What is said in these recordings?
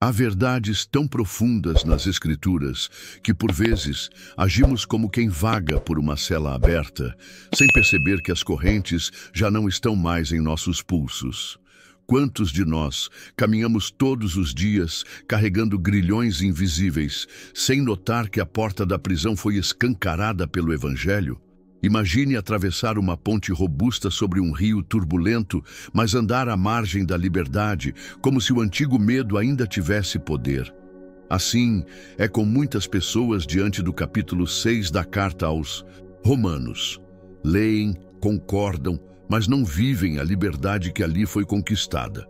Há verdades tão profundas nas Escrituras que, por vezes, agimos como quem vaga por uma cela aberta, sem perceber que as correntes já não estão mais em nossos pulsos. Quantos de nós caminhamos todos os dias carregando grilhões invisíveis, sem notar que a porta da prisão foi escancarada pelo Evangelho? Imagine atravessar uma ponte robusta sobre um rio turbulento, mas andar à margem da liberdade, como se o antigo medo ainda tivesse poder. Assim, é com muitas pessoas diante do capítulo 6 da carta aos Romanos. Leem, concordam, mas não vivem a liberdade que ali foi conquistada.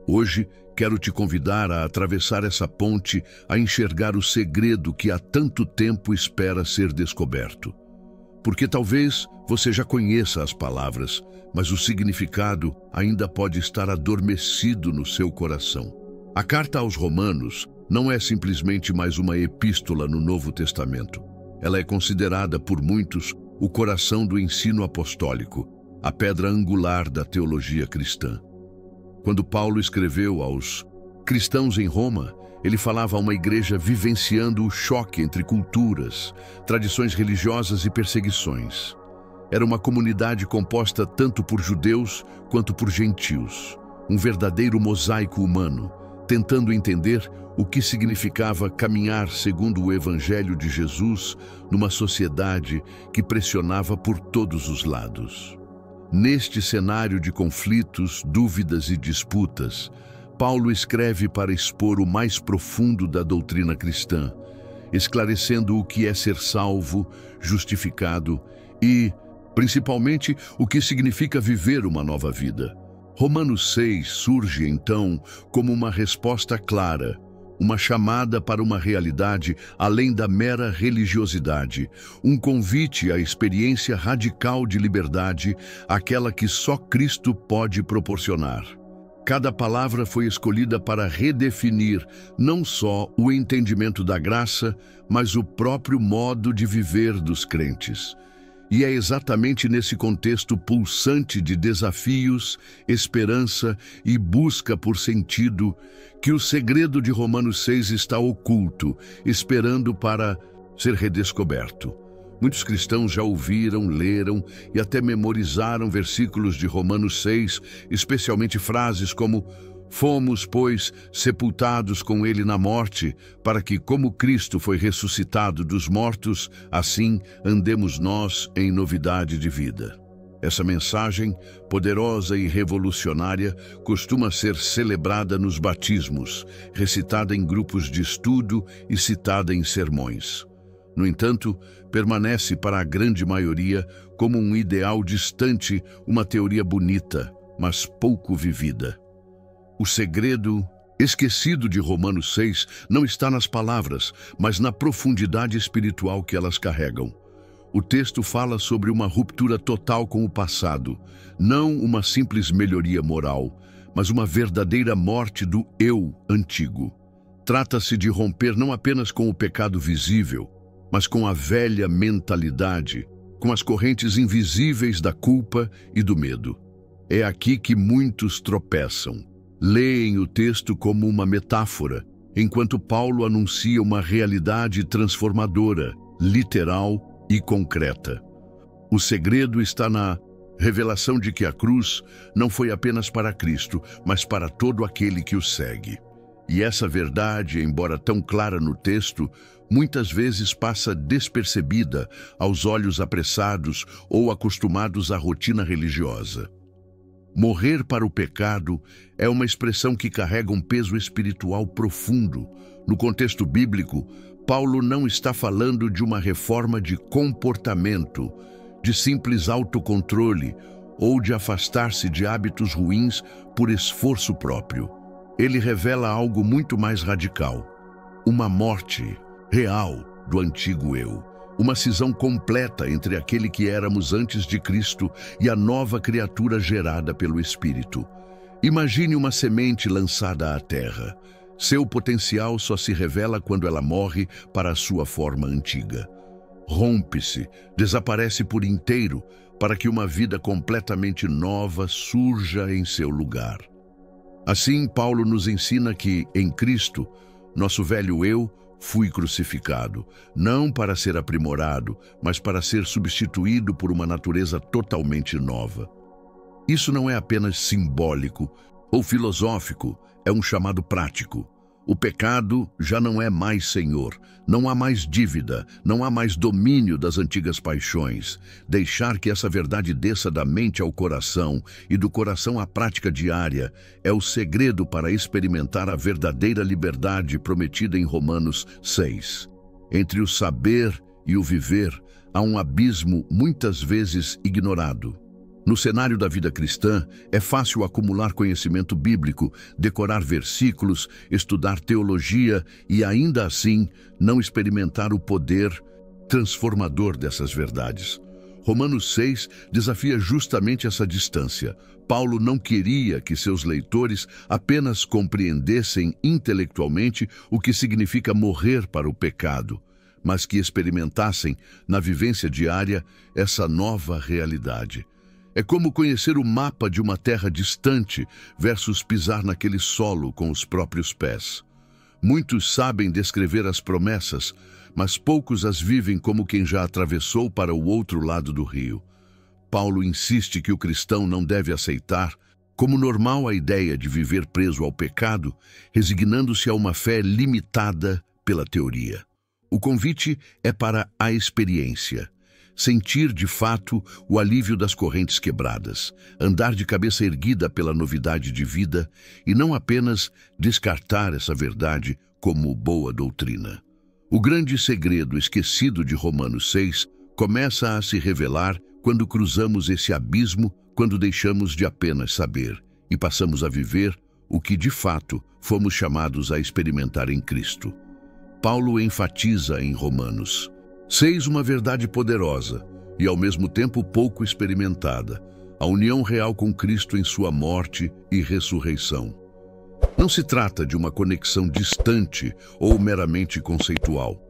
Hoje, quero te convidar a atravessar essa ponte, a enxergar o segredo que há tanto tempo espera ser descoberto. Porque talvez você já conheça as palavras, mas o significado ainda pode estar adormecido no seu coração. A carta aos Romanos não é simplesmente mais uma epístola no Novo Testamento. Ela é considerada por muitos o coração do ensino apostólico, a pedra angular da teologia cristã. Quando Paulo escreveu aos cristãos em Roma, ele falava a uma igreja vivenciando o choque entre culturas, tradições religiosas e perseguições. Era uma comunidade composta tanto por judeus quanto por gentios, um verdadeiro mosaico humano, tentando entender o que significava caminhar segundo o Evangelho de Jesus numa sociedade que pressionava por todos os lados. Neste cenário de conflitos, dúvidas e disputas, Paulo escreve para expor o mais profundo da doutrina cristã, esclarecendo o que é ser salvo, justificado e, principalmente, o que significa viver uma nova vida. Romanos 6 surge, então, como uma resposta clara, uma chamada para uma realidade além da mera religiosidade, um convite à experiência radical de liberdade, aquela que só Cristo pode proporcionar. Cada palavra foi escolhida para redefinir não só o entendimento da graça, mas o próprio modo de viver dos crentes. E é exatamente nesse contexto pulsante de desafios, esperança e busca por sentido que o segredo de Romanos 6 está oculto, esperando para ser redescoberto. Muitos cristãos já ouviram, leram e até memorizaram versículos de Romanos 6, especialmente frases como "Fomos, pois, sepultados com ele na morte, para que, como Cristo foi ressuscitado dos mortos, assim andemos nós em novidade de vida." Essa mensagem, poderosa e revolucionária, costuma ser celebrada nos batismos, recitada em grupos de estudo e citada em sermões. No entanto, permanece para a grande maioria como um ideal distante, uma teoria bonita, mas pouco vivida. O segredo esquecido de Romanos 6 não está nas palavras, mas na profundidade espiritual que elas carregam. O texto fala sobre uma ruptura total com o passado, não uma simples melhoria moral, mas uma verdadeira morte do eu antigo. Trata-se de romper não apenas com o pecado visível, mas com a velha mentalidade, com as correntes invisíveis da culpa e do medo. É aqui que muitos tropeçam. Leem o texto como uma metáfora, enquanto Paulo anuncia uma realidade transformadora, literal e concreta. O segredo está na revelação de que a cruz não foi apenas para Cristo, mas para todo aquele que o segue. E essa verdade, embora tão clara no texto, muitas vezes passa despercebida aos olhos apressados ou acostumados à rotina religiosa. Morrer para o pecado é uma expressão que carrega um peso espiritual profundo. No contexto bíblico, Paulo não está falando de uma reforma de comportamento, de simples autocontrole ou de afastar-se de hábitos ruins por esforço próprio. Ele revela algo muito mais radical, uma morte real do antigo eu, uma cisão completa entre aquele que éramos antes de Cristo e a nova criatura gerada pelo Espírito. Imagine uma semente lançada à terra. Seu potencial só se revela quando ela morre para a sua forma antiga. Rompe-se, desaparece por inteiro, para que uma vida completamente nova surja em seu lugar. Assim, Paulo nos ensina que, em Cristo, nosso velho eu fui crucificado, não para ser aprimorado, mas para ser substituído por uma natureza totalmente nova. Isso não é apenas simbólico ou filosófico, é um chamado prático. O pecado já não é mais senhor, não há mais dívida, não há mais domínio das antigas paixões. Deixar que essa verdade desça da mente ao coração e do coração à prática diária é o segredo para experimentar a verdadeira liberdade prometida em Romanos 6. Entre o saber e o viver há um abismo muitas vezes ignorado. No cenário da vida cristã, é fácil acumular conhecimento bíblico, decorar versículos, estudar teologia e, ainda assim, não experimentar o poder transformador dessas verdades. Romanos 6 desafia justamente essa distância. Paulo não queria que seus leitores apenas compreendessem intelectualmente o que significa morrer para o pecado, mas que experimentassem, na vivência diária, essa nova realidade. É como conhecer o mapa de uma terra distante versus pisar naquele solo com os próprios pés. Muitos sabem descrever as promessas, mas poucos as vivem como quem já atravessou para o outro lado do rio. Paulo insiste que o cristão não deve aceitar como normal a ideia de viver preso ao pecado, resignando-se a uma fé limitada pela teoria. O convite é para a experiência. Sentir de fato o alívio das correntes quebradas, andar de cabeça erguida pela novidade de vida e não apenas descartar essa verdade como boa doutrina. O grande segredo esquecido de Romanos 6 começa a se revelar quando cruzamos esse abismo, quando deixamos de apenas saber e passamos a viver o que de fato fomos chamados a experimentar em Cristo. Paulo enfatiza em Romanos 6 uma verdade poderosa e ao mesmo tempo pouco experimentada, a união real com Cristo em sua morte e ressurreição. Não se trata de uma conexão distante ou meramente conceitual.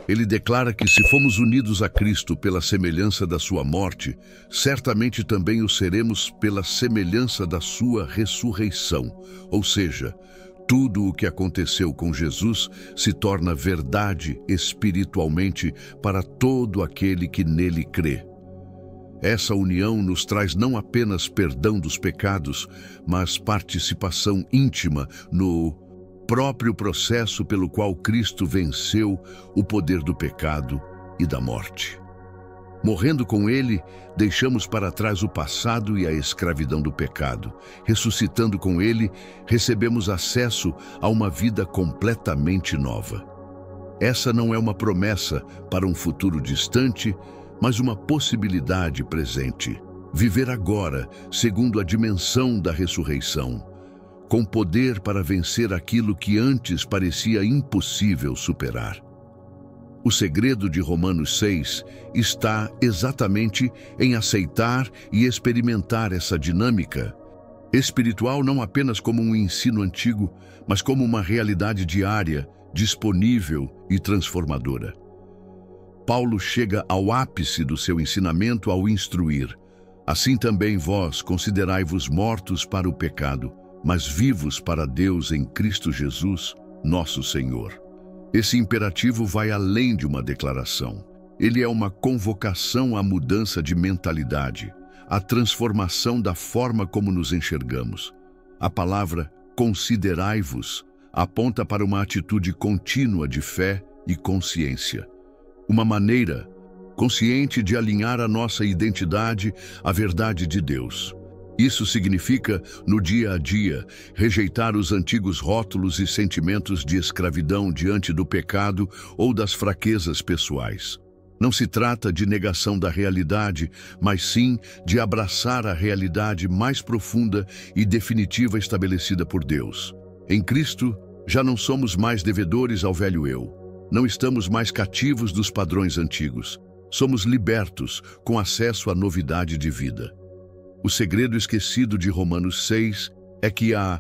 Ele declara que se fomos unidos a Cristo pela semelhança da sua morte, certamente também o seremos pela semelhança da sua ressurreição, ou seja, tudo o que aconteceu com Jesus se torna verdade espiritualmente para todo aquele que nele crê. Essa união nos traz não apenas perdão dos pecados, mas participação íntima no próprio processo pelo qual Cristo venceu o poder do pecado e da morte. Morrendo com ele, deixamos para trás o passado e a escravidão do pecado. Ressuscitando com ele, recebemos acesso a uma vida completamente nova. Essa não é uma promessa para um futuro distante, mas uma possibilidade presente. Viver agora, segundo a dimensão da ressurreição, com poder para vencer aquilo que antes parecia impossível superar. O segredo de Romanos 6 está exatamente em aceitar e experimentar essa dinâmica espiritual não apenas como um ensino antigo, mas como uma realidade diária, disponível e transformadora. Paulo chega ao ápice do seu ensinamento ao instruir: assim também vós considerai-vos mortos para o pecado, mas vivos para Deus em Cristo Jesus, nosso Senhor. Esse imperativo vai além de uma declaração. Ele é uma convocação à mudança de mentalidade, à transformação da forma como nos enxergamos. A palavra considerai-vos aponta para uma atitude contínua de fé e consciência. Uma maneira consciente de alinhar a nossa identidade à verdade de Deus. Isso significa, no dia a dia, rejeitar os antigos rótulos e sentimentos de escravidão diante do pecado ou das fraquezas pessoais. Não se trata de negação da realidade, mas sim de abraçar a realidade mais profunda e definitiva estabelecida por Deus. Em Cristo, já não somos mais devedores ao velho eu. Não estamos mais cativos dos padrões antigos. Somos libertos, com acesso à novidade de vida. O segredo esquecido de Romanos 6 é que a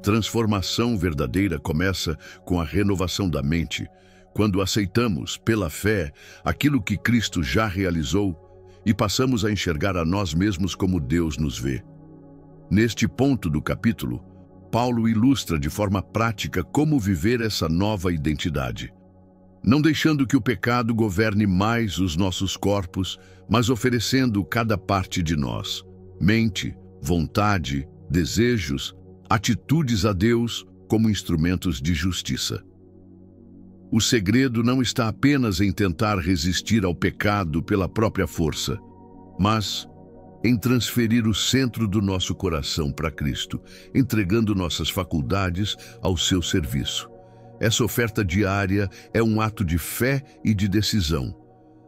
transformação verdadeira começa com a renovação da mente, quando aceitamos, pela fé, aquilo que Cristo já realizou e passamos a enxergar a nós mesmos como Deus nos vê. Neste ponto do capítulo, Paulo ilustra de forma prática como viver essa nova identidade. Não deixando que o pecado governe mais os nossos corpos, mas oferecendo cada parte de nós, mente, vontade, desejos, atitudes a Deus como instrumentos de justiça. O segredo não está apenas em tentar resistir ao pecado pela própria força, mas em transferir o centro do nosso coração para Cristo, entregando nossas faculdades ao seu serviço. Essa oferta diária é um ato de fé e de decisão.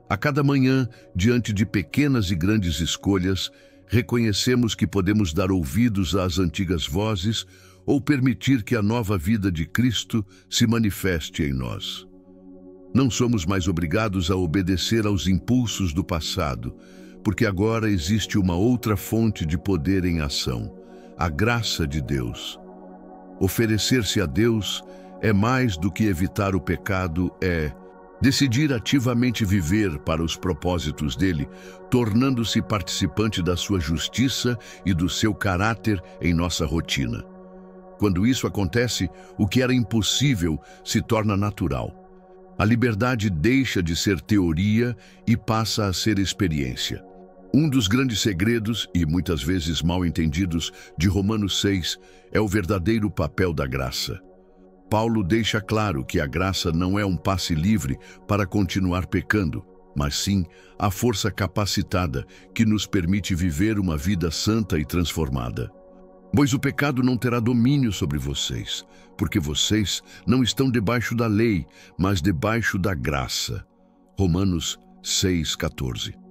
A cada manhã, diante de pequenas e grandes escolhas, reconhecemos que podemos dar ouvidos às antigas vozes ou permitir que a nova vida de Cristo se manifeste em nós. Não somos mais obrigados a obedecer aos impulsos do passado, porque agora existe uma outra fonte de poder em ação, a graça de Deus. Oferecer-se a Deus é mais do que evitar o pecado, é decidir ativamente viver para os propósitos dele, tornando-se participante da sua justiça e do seu caráter em nossa rotina. Quando isso acontece, o que era impossível se torna natural. A liberdade deixa de ser teoria e passa a ser experiência. Um dos grandes segredos, e muitas vezes mal entendidos, de Romanos 6 é o verdadeiro papel da graça. Paulo deixa claro que a graça não é um passe livre para continuar pecando, mas sim a força capacitada que nos permite viver uma vida santa e transformada. Pois o pecado não terá domínio sobre vocês, porque vocês não estão debaixo da lei, mas debaixo da graça. Romanos 6,14.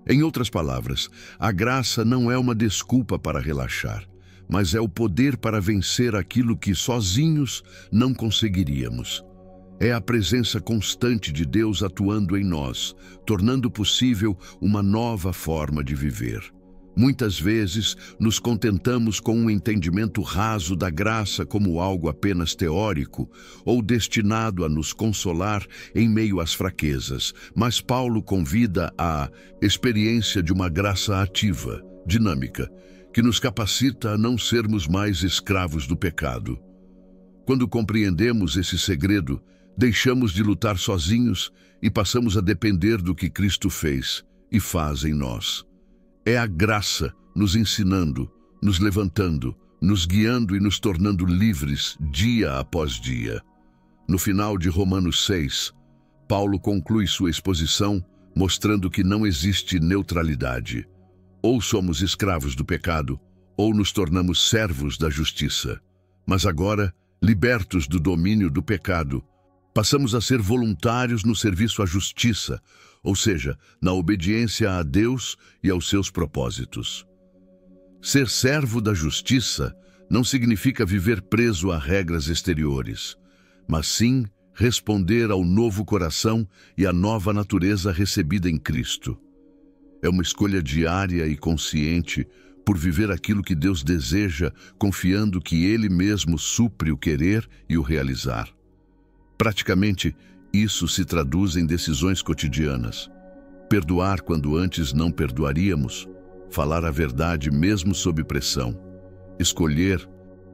Em outras palavras, a graça não é uma desculpa para relaxar, mas é o poder para vencer aquilo que sozinhos não conseguiríamos. É a presença constante de Deus atuando em nós, tornando possível uma nova forma de viver. Muitas vezes, nos contentamos com um entendimento raso da graça como algo apenas teórico ou destinado a nos consolar em meio às fraquezas, mas Paulo convida à experiência de uma graça ativa, dinâmica, que nos capacita a não sermos mais escravos do pecado. Quando compreendemos esse segredo, deixamos de lutar sozinhos e passamos a depender do que Cristo fez e faz em nós. É a graça nos ensinando, nos levantando, nos guiando e nos tornando livres dia após dia. No final de Romanos 6, Paulo conclui sua exposição mostrando que não existe neutralidade. Ou somos escravos do pecado, ou nos tornamos servos da justiça. Mas agora, libertos do domínio do pecado, passamos a ser voluntários no serviço à justiça, ou seja, na obediência a Deus e aos seus propósitos. Ser servo da justiça não significa viver preso a regras exteriores, mas sim responder ao novo coração e à nova natureza recebida em Cristo. É uma escolha diária e consciente por viver aquilo que Deus deseja, confiando que Ele mesmo supre o querer e o realizar. Praticamente, isso se traduz em decisões cotidianas. Perdoar quando antes não perdoaríamos, falar a verdade mesmo sob pressão, escolher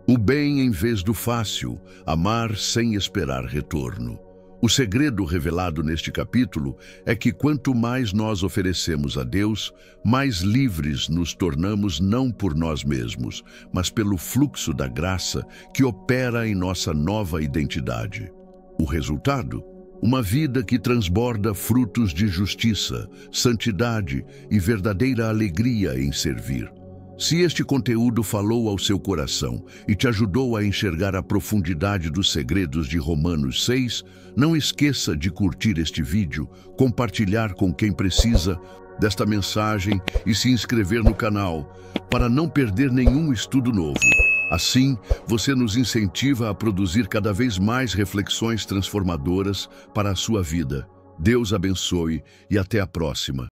o bem em vez do fácil, amar sem esperar retorno. O segredo revelado neste capítulo é que quanto mais nós oferecemos a Deus, mais livres nos tornamos não por nós mesmos, mas pelo fluxo da graça que opera em nossa nova identidade. O resultado? Uma vida que transborda frutos de justiça, santidade e verdadeira alegria em servir. Se este conteúdo falou ao seu coração e te ajudou a enxergar a profundidade dos segredos de Romanos 6, não esqueça de curtir este vídeo, compartilhar com quem precisa desta mensagem e se inscrever no canal para não perder nenhum estudo novo. Assim, você nos incentiva a produzir cada vez mais reflexões transformadoras para a sua vida. Deus abençoe e até a próxima.